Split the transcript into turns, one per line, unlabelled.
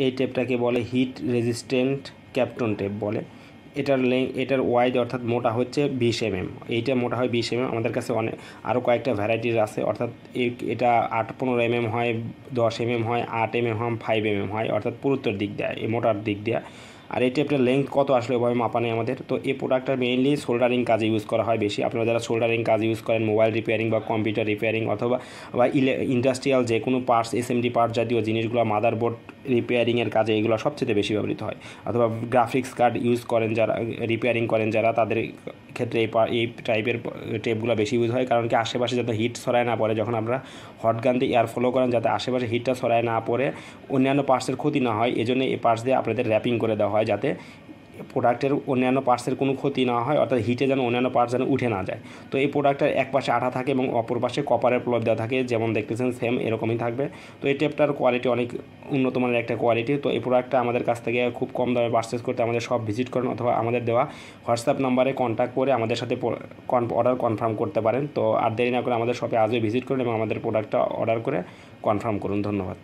এই টেপটাকে বলে hit resistant ক্যাপটন tape বলে। এটার ওয়াইড অর্থাৎ মোটা হচ্ছে 20 mm, এইটা মোটা হয় 20 mm। আমাদের কাছে অনেক আরও কয়েকটা ভ্যারাইটিস আছে, অর্থাৎ এটা 8-15 mm হয়, 10 mm হয়, 8 mm হয়, 5 mm হয়, অর্থাৎ পুরুত্বের দিক দেয় এই মোটার দিক দেওয়া। আর এই টেপটার লেন্থ কত আসলে ওভাবে মাপা নেই আমাদের। তো এই প্রোডাক্টটা মেইনলি সোল্ডারিং কাজে ইউজ করা হয় বেশি। আপনারা যারা সোল্ডারিং কাজ ইউজ করেন, মোবাইল রিপেয়ারিং বা কম্পিউটার রিপেয়ারিং অথবা ইন্ডাস্ট্রিয়াল যে কোনো পার্টস, এসএমডি পার্ট জাতীয় জিনিসগুলো, মাদারবোর্ড রিপেয়ারিংয়ের কাজে এগুলো সবচেয়ে বেশি ব্যবহৃত হয়। অথবা গ্রাফিক্স কার্ড ইউজ করেন যারা, রিপেয়ারিং করেন যারা, তাদের ক্ষেত্রে এই টাইপের টেপগুলো বেশি ইউজ হয়। কারণ কি আশেপাশে যাতে হিট ছড়ায় না পড়ে, যখন আমরা হট গান দিয়ে এয়ার ফ্লো করেন যাতে আশেপাশে হিটটা ছড়ায় না পড়ে, অন্যান্য পার্টসের ক্ষতি না হয়, এজন্য এই পার্টস দিয়ে আপনাদের র্যাপিং করে দেওয়া হয় যাতে প্রোডাক্টের অন্যান্য পার্টসের কোনো ক্ষতি না হয়, অর্থাৎ হিটে যেন অন্যান্য পার্টস যেন উঠে না যায়। তো এই প্রোডাক্টের এক পাশে আঠা থাকে এবং অপর পাশে কপারের প্লগ দেওয়া থাকে, যেমন দেখতেছেন সেম এরকমই থাকবে। তো এই টেপটার কোয়ালিটি অনেক উন্নত মানের একটা কোয়ালিটি। তো এই প্রোডাক্টটা আমাদের কাছ থেকে খুব কম দামে পারচেস করতে আমাদের সব ভিজিট করেন, অথবা আমাদের দেওয়া হোয়াটসঅ্যাপ নাম্বারে কন্ট্যাক্ট করে আমাদের সাথে অর্ডার কনফার্ম করতে পারেন। তো আর দেরি না করে আমাদের শপে আজই ভিজিট করুন এবং আমাদের প্রোডাক্টটা অর্ডার করে কনফার্ম করুন। ধন্যবাদ।